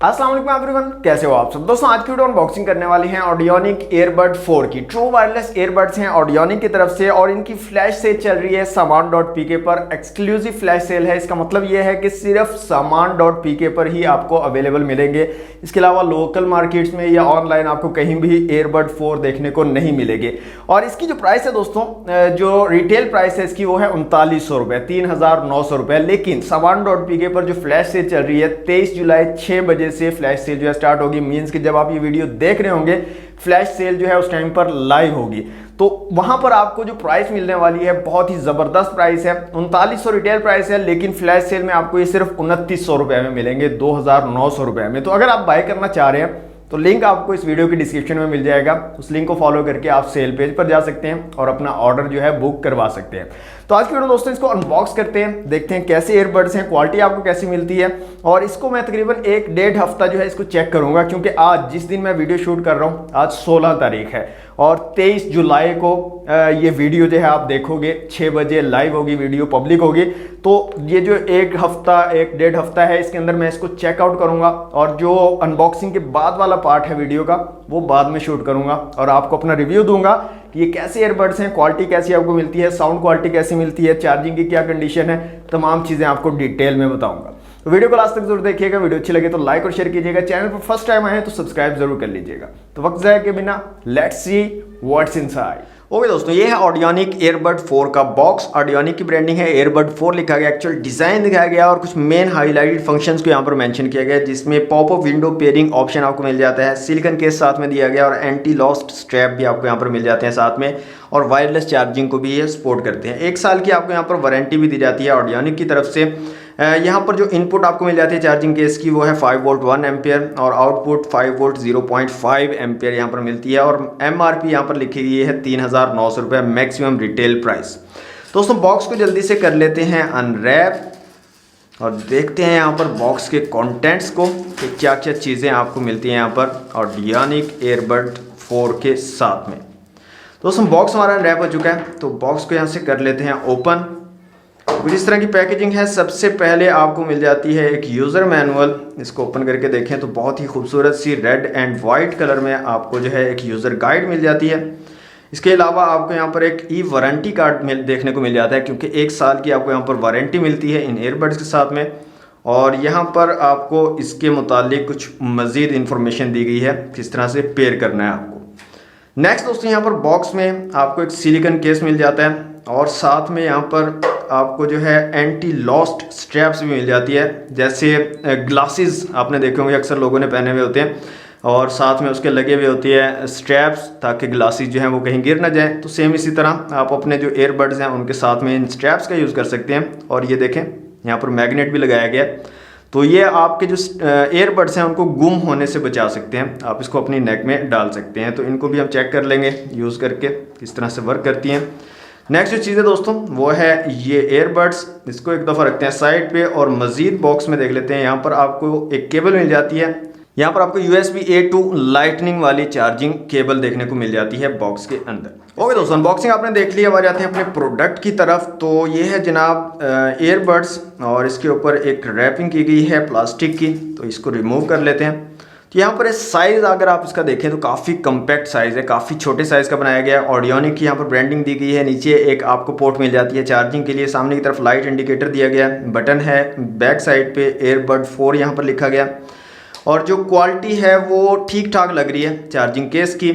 अस्सलाम वालेकुम एवरीवन, कैसे हो आप सब दोस्तों। आज की वीडियो अनबॉक्सिंग करने वाली हैं ऑडियोनिक ईयरबड 4 की। ट्रू वायरलेस ईयरबड्स हैं ऑडियोनिक की तरफ से और इनकी फ्लैश सेल चल रही है सामान.pk पर। एक्सक्लूसिव फ्लैश सेल है। इसका मतलब ये है कि सिर्फ सामान.pk पर ही आपको अवेलेबल मिलेंगे। इसके अलावा लोकल मार्केट्स में या ऑनलाइन आपको कहीं भी ईयरबड 4 देखने को नहीं मिलेंगे। और इसकी जो प्राइस है दोस्तों, जो रिटेल प्राइस है इसकी वो है 3900 रुपये, 3900 रुपये। लेकिन सामान.pk पर जो फ्लैश सेल चल रही है 23 जुलाई 6 बजे से फ्लैश सेल जो है स्टार्ट होगी। मींस कि जब आप ये वीडियो देख रहे होंगे फ्लैश सेल जो है उस टाइम पर लाइव होगी, तो वहां पर आपको जो प्राइस मिलने वाली है बहुत ही जबरदस्त प्राइस है। 3900 रिटेल प्राइस है, लेकिन फ्लैश सेल में आपको ये सिर्फ 2900 रुपए में मिलेंगे, 2900 रुपए में। तो अगर आप बाय करना चाह रहे हैं तो लिंक आपको इस वीडियो की डिस्क्रिप्शन में मिल जाएगा। उस लिंक को फॉलो करके आप सेल पेज पर जा सकते हैं और अपना ऑर्डर जो है बुक करवा सकते हैं। तो आज की वीडियो दोस्तों इसको अनबॉक्स करते हैं, देखते हैं कैसे ईयरबड्स हैं, क्वालिटी आपको कैसी मिलती है। और इसको मैं तकरीबन 1-1.5 हफ्ता जो है इसको चेक करूंगा, क्योंकि आज जिस दिन मैं वीडियो शूट कर रहा हूँ आज 16 तारीख है और 23 जुलाई को ये वीडियो जो है आप देखोगे 6 बजे लाइव होगी, वीडियो पब्लिक होगी। तो ये जो 1-1.5 हफ्ता है इसके अंदर मैं इसको चेकआउट करूंगा और जो अनबॉक्सिंग के बाद वाला पार्ट है वीडियो का वो बाद में शूट करूंगा और आपको अपना रिव्यू दूंगा कि ये कैसे ईयरबड्स हैं, क्वालिटी कैसी आपको मिलती है, साउंड क्वालिटी कैसी मिलती है, चार्जिंग की क्या कंडीशन है, तमाम चीज़ें आपको डिटेल में बताऊंगा। तो वीडियो को लास्ट तक जरूर देखिएगा। वीडियो अच्छी लगे तो लाइक और शेयर कीजिएगा। चैनल पर फर्स्ट टाइम आए तो सब्सक्राइब जरूर कर लीजिएगा। तो वक्त जाए के बिना let's see what's inside. Okay दोस्तों, ये है ऑडियोनिक ईयरबड 4 का बॉक्स। ऑडियोनिक की ब्रांडिंग है, ईयरबड 4 लिखा गया, एक्चुअल डिजाइन दिखाया गया और कुछ मेन हाईलाइटेड फंक्शंस को यहाँ पर मेंशन किया गया, जिसमें पॉपअप विंडो पेयरिंग ऑप्शन आपको मिल जाता है, सिलिकॉन केस साथ में दिया गया और एंटी लॉस्ट स्ट्रैप भी आपको यहाँ पर मिल जाते हैं साथ में, और वायरलेस चार्जिंग को भी ये सपोर्ट करते हैं। 1 साल की आपको यहाँ पर वारंटी भी दी जाती है ऑडियोनिक की तरफ से। यहाँ पर जो इनपुट आपको मिल जाती है चार्जिंग केस की वो है 5 वोल्ट 1 एम्पियर और आउटपुट 5 वोल्ट 0.5 एम्पियर यहाँ पर मिलती है। और MRP यहाँ पर लिखी गई है 3900 रुपये मैक्सिमम रिटेल प्राइस। दोस्तों बॉक्स को जल्दी से कर लेते हैं अनरैप और देखते हैं यहाँ पर बॉक्स के कंटेंट्स को कि क्या क्या चीज़ें आपको मिलती हैं यहाँ पर ऑडियोनिक ईयरबड 4 के साथ में। दोस्तों बॉक्स हमारा अनरैप हो चुका है, तो बॉक्स को यहाँ से कर लेते हैं ओपन। कुछ इस तरह की पैकेजिंग है। सबसे पहले आपको मिल जाती है एक यूज़र मैनुअल। इसको ओपन करके देखें तो बहुत ही खूबसूरत सी रेड एंड वाइट कलर में आपको जो है एक यूज़र गाइड मिल जाती है। इसके अलावा आपको यहाँ पर एक वारंटी कार्ड देखने को मिल जाता है, क्योंकि 1 साल की आपको यहाँ पर वारंटी मिलती है इन ईयरबड्स के साथ में। और यहाँ पर आपको इसके मुतालिक कुछ मज़ीद इन्फॉर्मेशन दी गई है किस तरह से पेयर करना है आपको। नेक्स्ट दोस्तों यहाँ पर बॉक्स में आपको एक सिलिकॉन केस मिल जाता है और साथ में यहाँ पर आपको जो है एंटी लॉस्ट स्ट्रैप्स भी मिल जाती है। जैसे ग्लासेस आपने देखे होंगे अक्सर लोगों ने पहने हुए होते हैं और साथ में उसके लगे हुए होती है स्ट्रैप्स, ताकि ग्लासेस जो हैं वो कहीं गिर ना जाएं। तो सेम इसी तरह आप अपने जो ईयरबड्स हैं उनके साथ में इन स्ट्रैप्स का यूज़ कर सकते हैं। और ये देखें यहाँ पर मैग्नेट भी लगाया गया है, तो ये आपके जो ईयरबड्स हैं उनको गुम होने से बचा सकते हैं। आप इसको अपनी नेक में डाल सकते हैं। तो इनको भी हम चेक कर लेंगे यूज़ करके किस तरह से वर्क करती हैं। नेक्स्ट जो चीज़ है दोस्तों वो है ये ईयरबड्स। इसको एक दफ़ा रखते हैं साइड पे और मज़ीद बॉक्स में देख लेते हैं। यहाँ पर आपको एक केबल मिल जाती है। यहाँ पर आपको USB A to लाइटनिंग वाली चार्जिंग केबल देखने को मिल जाती है बॉक्स के अंदर। ओके दोस्तों, अनबॉक्सिंग आपने देख लिया। अब जाते हैं अपने प्रोडक्ट की तरफ। तो ये है जनाब ईयरबड्स और इसके ऊपर एक रैपिंग की गई है प्लास्टिक की, तो इसको रिमूव कर लेते हैं। तो यहाँ पर साइज़ अगर आप इसका देखें तो काफ़ी कम्पैक्ट साइज़ है, काफ़ी छोटे साइज़ का बनाया गया है। ऑडियोनिक की यहाँ पर ब्रांडिंग दी गई है। नीचे एक आपको पोर्ट मिल जाती है चार्जिंग के लिए, सामने की तरफ लाइट इंडिकेटर दिया गया है, बटन है, बैक साइड पे ईयरबड 4 यहाँ पर लिखा गया। और जो क्वालिटी है वो ठीक ठाक लग रही है चार्जिंग केस की।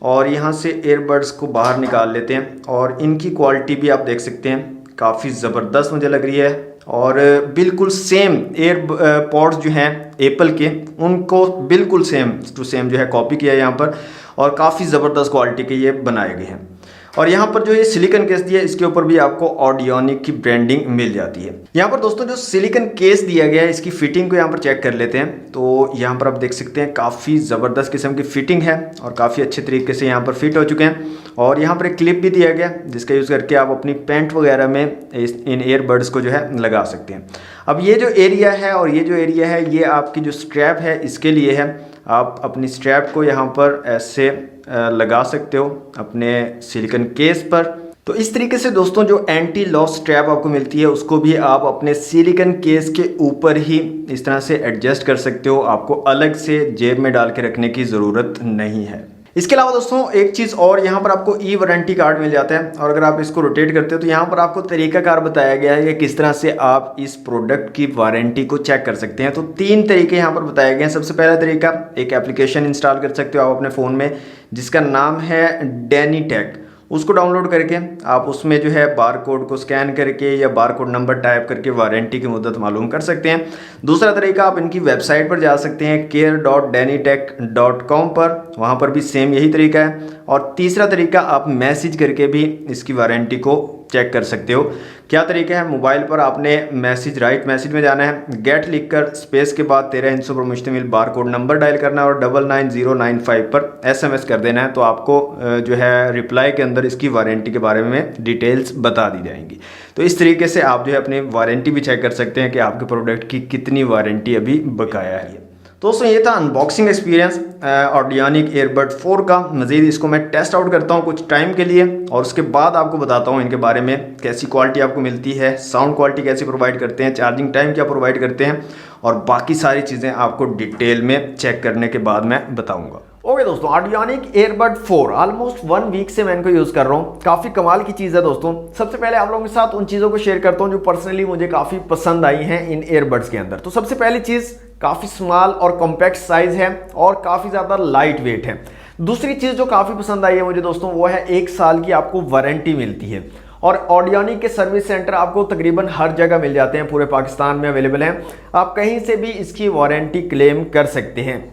और यहाँ से ईयरबड्स को बाहर निकाल लेते हैं और इनकी क्वालिटी भी आप देख सकते हैं, काफ़ी ज़बरदस्त मुझे लग रही है। और बिल्कुल सेम एयर पॉड्स जो हैं एप्पल के, उनको बिल्कुल सेम टू सेम जो है कॉपी किया है यहाँ पर, और काफ़ी ज़बरदस्त क्वालिटी के ये बनाए गए हैं। और यहाँ पर जो ये सिलिकॉन केस दिया है इसके ऊपर भी आपको ऑडियोनिक की ब्रांडिंग मिल जाती है। यहाँ पर दोस्तों जो सिलिकॉन केस दिया गया है इसकी फिटिंग को यहाँ पर चेक कर लेते हैं। तो यहाँ पर आप देख सकते हैं काफ़ी ज़बरदस्त किस्म की फिटिंग है और काफ़ी अच्छे तरीके से यहाँ पर फिट हो चुके हैं। और यहाँ पर एक क्लिप भी दिया गया जिसका यूज़ करके आप अपनी पैंट वगैरह में इन ईयरबड्स को जो है लगा सकते हैं। अब ये जो एरिया है और ये जो एरिया है ये आपकी जो स्ट्रैप है इसके लिए है। आप अपनी स्ट्रैप को यहाँ पर ऐसे लगा सकते हो अपने सिलिकॉन केस पर। तो इस तरीके से दोस्तों जो एंटी लॉस स्ट्रैप आपको मिलती है उसको भी आप अपने सिलिकॉन केस के ऊपर ही इस तरह से एडजस्ट कर सकते हो, आपको अलग से जेब में डाल के रखने की ज़रूरत नहीं है। इसके अलावा दोस्तों एक चीज़ और, यहाँ पर आपको ई वारंटी कार्ड मिल जाता है और अगर आप इसको रोटेट करते हो तो यहाँ पर आपको तरीकाकार बताया गया है कि किस तरह से आप इस प्रोडक्ट की वारंटी को चेक कर सकते हैं। तो 3 तरीके यहाँ पर बताए गए हैं। सबसे पहला तरीका, एक एप्लीकेशन इंस्टॉल कर सकते हो आप अपने फ़ोन में जिसका नाम है डैनीटेक। उसको डाउनलोड करके आप उसमें जो है बार कोड को स्कैन करके या बार कोड नंबर टाइप करके वारंटी की मुद्दत मालूम कर सकते हैं। दूसरा तरीका, आप इनकी वेबसाइट पर जा सकते हैं care.danitech.com पर, वहाँ पर भी सेम यही तरीका है। और तीसरा तरीका, आप मैसेज करके भी इसकी वारंटी को चेक कर सकते हो। क्या तरीका है, मोबाइल पर आपने राइट मैसेज में जाना है, गेट लिखकर स्पेस के बाद 13 हिस्सों पर मुश्तमिल बार कोड नंबर डायल करना है और 99095 पर SMS कर देना है। तो आपको जो है रिप्लाई के अंदर इसकी वारंटी के बारे में डिटेल्स बता दी जाएंगी। तो इस तरीके से आप जो है अपनी वारंटी भी चेक कर सकते हैं कि आपके प्रोडक्ट की कितनी वारंटी अभी बकाया है। दोस्तों ये था अनबॉक्सिंग एक्सपीरियंस ऑडियोनिक ईयरबड 4 का। मज़ीद इसको मैं टेस्ट आउट करता हूँ कुछ टाइम के लिए और उसके बाद आपको बताता हूँ इनके बारे में, कैसी क्वालिटी आपको मिलती है, साउंड क्वालिटी कैसे प्रोवाइड करते हैं, चार्जिंग टाइम क्या प्रोवाइड करते हैं और बाकी सारी चीज़ें आपको डिटेल में चेक करने के बाद मैं बताऊँगा। ओके दोस्तों, ऑडियोनिक ईयरबड 4 ऑलमोस्ट 1 वीक से मैं इनको यूज़ कर रहा हूँ। काफ़ी कमाल की चीज़ है दोस्तों। सबसे पहले आप लोगों के साथ उन चीज़ों को शेयर करता हूँ जो पर्सनली मुझे काफ़ी पसंद आई हैं इन ईयरबड्स के अंदर। तो सबसे पहली चीज़, काफ़ी स्मॉल और कॉम्पैक्ट साइज़ है और काफ़ी ज़्यादा लाइट वेट है। दूसरी चीज़ जो काफ़ी पसंद आई है मुझे दोस्तों वो है 1 साल की आपको वारंटी मिलती है और ऑडियोनिक के सर्विस सेंटर आपको तकरीबन हर जगह मिल जाते हैं, पूरे पाकिस्तान में अवेलेबल हैं। आप कहीं से भी इसकी वारंटी क्लेम कर सकते हैं।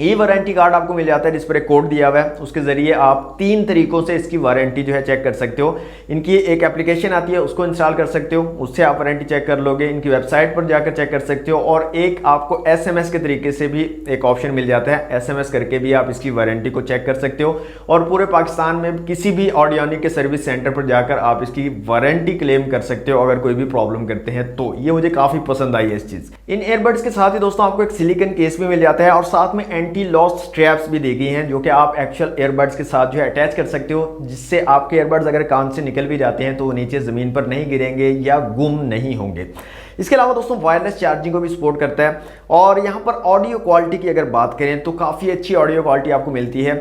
ई वारंटी कार्ड आपको मिल जाता है जिस पर एक कोड दिया हुआ है, उसके ज़रिए आप 3 तरीकों से इसकी वारंटी जो है चेक कर सकते हो। इनकी एक एप्लीकेशन आती है, उसको इंस्टॉल कर सकते हो, उससे आप वारंटी चेक कर लोगे। इनकी वेबसाइट पर जाकर चेक कर सकते हो और एक आपको SMS के तरीके से भी एक ऑप्शन मिल जाता है, SMS करके भी आप इसकी वारंटी को चेक कर सकते हो और पूरे पाकिस्तान में किसी भी ऑडियोनिक के सर्विस सेंटर पर जाकर आप इसकी वारंटी क्लेम कर सकते हो अगर कोई भी प्रॉब्लम करते हैं तो। ये मुझे काफ़ी पसंद आई है इस चीज़। इन ईयरबड्स के साथ ही दोस्तों आपको एक सिलिकॉन केस भी मिल जाता है और साथ में एंटी लॉस स्ट्रैप्स भी दी गई हैं जो कि आप एक्चुअल ईयरबड्स के साथ जो है अटैच कर सकते हो, जिससे आपके ईयरबड्स अगर कान से निकल भी जाते हैं तो वो नीचे ज़मीन पर नहीं गिरेंगे या गुम नहीं होंगे। इसके अलावा दोस्तों वायरलेस चार्जिंग को भी सपोर्ट करता है और यहाँ पर ऑडियो क्वालिटी की अगर बात करें तो काफ़ी अच्छी ऑडियो क्वालिटी आपको मिलती है।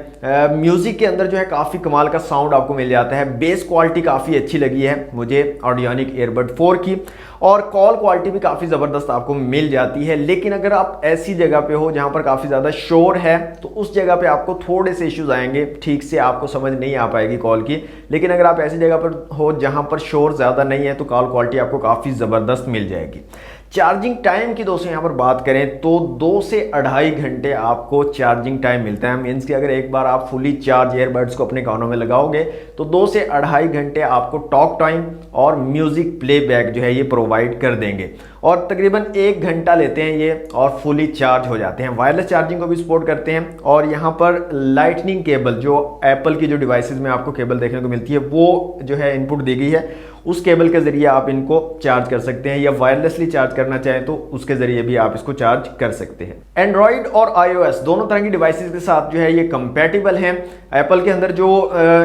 म्यूज़िक के अंदर जो है काफ़ी कमाल का साउंड आपको मिल जाता है। बेस क्वालिटी काफ़ी अच्छी लगी है मुझे ऑडियोनिक ईयरबड 4 की और कॉल क्वालिटी भी काफ़ी ज़बरदस्त आपको मिल जाती है। लेकिन अगर आप ऐसी जगह पे हो जहाँ पर काफ़ी ज़्यादा शोर है तो उस जगह पे आपको थोड़े से इश्यूज़ आएंगे, ठीक से आपको समझ नहीं आ पाएगी कॉल की। लेकिन अगर आप ऐसी जगह पर हो जहाँ पर शोर ज़्यादा नहीं है तो कॉल क्वालिटी आपको काफ़ी ज़बरदस्त मिल जाएगी। चार्जिंग टाइम की दोस्तों यहाँ पर बात करें तो 2 से 2.5 घंटे आपको चार्जिंग टाइम मिलता है। मीन्स कि अगर एक बार आप फुली चार्ज ईयरबड्स को अपने कानों में लगाओगे तो 2 से 2.5 घंटे आपको टॉक टाइम और म्यूज़िक प्लेबैक जो है ये प्रोवाइड कर देंगे और तकरीबन 1 घंटा लेते हैं ये और फुली चार्ज हो जाते हैं। वायरलेस चार्जिंग को भी सपोर्ट करते हैं और यहाँ पर लाइटनिंग केबल जो एप्पल की जो डिवाइसेस में आपको केबल देखने को मिलती है वो जो है इनपुट दी गई है, उस केबल के ज़रिए आप इनको चार्ज कर सकते हैं या वायरलेसली चार्ज करना चाहें तो उसके ज़रिए भी आप इसको चार्ज कर सकते हैं। एंड्रॉयड और iOS दोनों तरह की डिवाइसेस के साथ जो है ये कंपैटिबल हैं। एप्पल के अंदर जो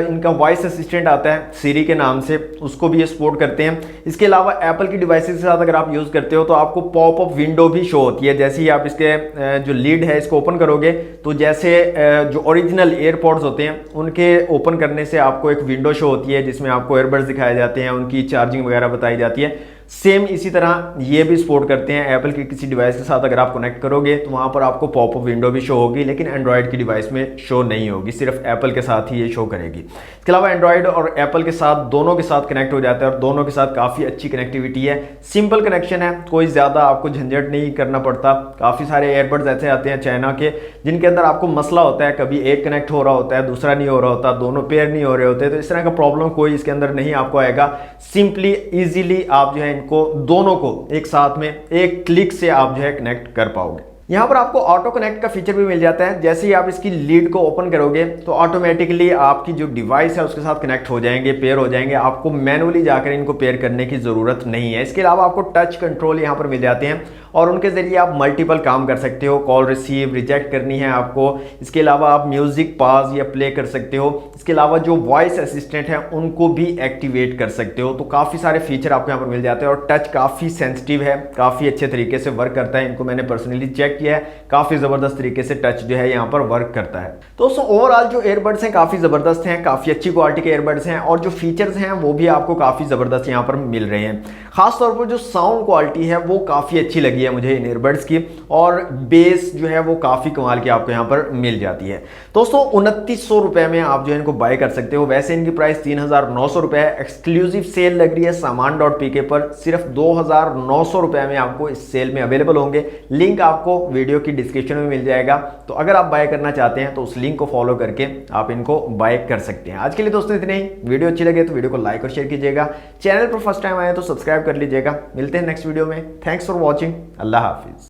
इनका वॉइस असिस्टेंट आता है सीरी के नाम से, उसको भी ये सपोर्ट करते हैं। इसके अलावा एप्पल की डिवाइसेस के साथ अगर आप यूज़ करते हो तो आपको पॉपअप विंडो भी शो होती है। जैसे ही आप इसके जो लीड है इसको ओपन करोगे तो जैसे जो ओरिजिनल एयरपॉड्स होते हैं उनके ओपन करने से आपको एक विंडो शो होती है जिसमें आपको एयरबड्स दिखाए जाते हैं, उनकी चार्जिंग वगैरह बताई जाती है। सेम इसी तरह ये भी सपोर्ट करते हैं। एप्पल की किसी डिवाइस के साथ अगर आप कनेक्ट करोगे तो वहाँ पर आपको पॉपअप विंडो भी शो होगी, लेकिन एंड्रॉयड की डिवाइस में शो नहीं होगी, सिर्फ एप्पल के साथ ही ये शो करेगी। इसके अलावा एंड्रॉयड और एप्पल के साथ दोनों के साथ कनेक्ट हो जाता है और दोनों के साथ काफ़ी अच्छी कनेक्टिविटी है। सिंपल कनेक्शन है, कोई ज़्यादा आपको झंझट नहीं करना पड़ता। काफ़ी सारे एयरबड्स ऐसे आते हैं चाइना के जिनके अंदर आपको मसला होता है, कभी एक कनेक्ट हो रहा होता है दूसरा नहीं हो रहा होता, दोनों पेयर नहीं हो रहे होते। तो इस तरह का प्रॉब्लम कोई इसके अंदर नहीं आपको आएगा। सिंपली ईजिली आप जो है इनको दोनों को एक साथ में एक क्लिक से आप जो है कनेक्ट कर पाओगे। यहाँ पर आपको ऑटो कनेक्ट का फीचर भी मिल जाता है। जैसे ही आप इसकी लीड को ओपन करोगे तो ऑटोमेटिकली आपकी जो डिवाइस है उसके साथ कनेक्ट हो जाएंगे, पेयर हो जाएंगे। आपको मैनुअली जाकर इनको पेयर करने की ज़रूरत नहीं है। इसके अलावा आपको टच कंट्रोल यहाँ पर मिल जाते हैं और उनके ज़रिए आप मल्टीपल काम कर सकते हो। कॉल रिसीव, रिजेक्ट करनी है आपको, इसके अलावा आप म्यूज़िक पॉज या प्ले कर सकते हो। इसके अलावा जो वॉइस असिस्टेंट है उनको भी एक्टिवेट कर सकते हो। तो काफ़ी सारे फीचर आपको यहाँ पर मिल जाते हैं और टच काफ़ी सेंसिटिव है, काफ़ी अच्छे तरीके से वर्क करता है। इनको मैंने पर्सनली चेक किया है, काफ़ी ज़बरदस्त तरीके से टच जो है यहाँ पर वर्क करता है। तो दोस्तों ओवरऑल जो एयरबड्स हैं काफ़ी ज़बरदस्त हैं, काफ़ी अच्छी क्वालिटी के एयरबड्स हैं और जो फीचर्स हैं वो भी आपको काफ़ी ज़बरदस्त यहाँ पर मिल रहे हैं। खासतौर पर जो साउंड क्वालिटी है वो काफ़ी अच्छी लगी है मुझे इन एयरबड्स की, और बेस जो है वो काफ़ी कमाल की आपको यहाँ पर मिल जाती है। दोस्तों 2900 रुपये में आप जो है इनको बाय कर सकते हो। वैसे इनकी प्राइस 3900 रुपये है। एक्सक्लूसिव सेल लग रही है सामान.pk पर, सिर्फ 2900 रुपये में आपको इस सेल में अवेलेबल होंगे। लिंक आपको वीडियो की डिस्क्रिप्शन में मिल जाएगा। तो अगर आप बाय करना चाहते हैं तो उस लिंक को फॉलो करके आप इनको बाय कर सकते हैं। आज के लिए दोस्तों इतने ही। वीडियो अच्छी लगे तो वीडियो को लाइक और शेयर कीजिएगा। चैनल पर फर्स्ट टाइम आए तो सब्सक्राइब कर लीजिएगा। मिलते हैं नेक्स्ट वीडियो में। Thanks for watching. Allah Hafiz.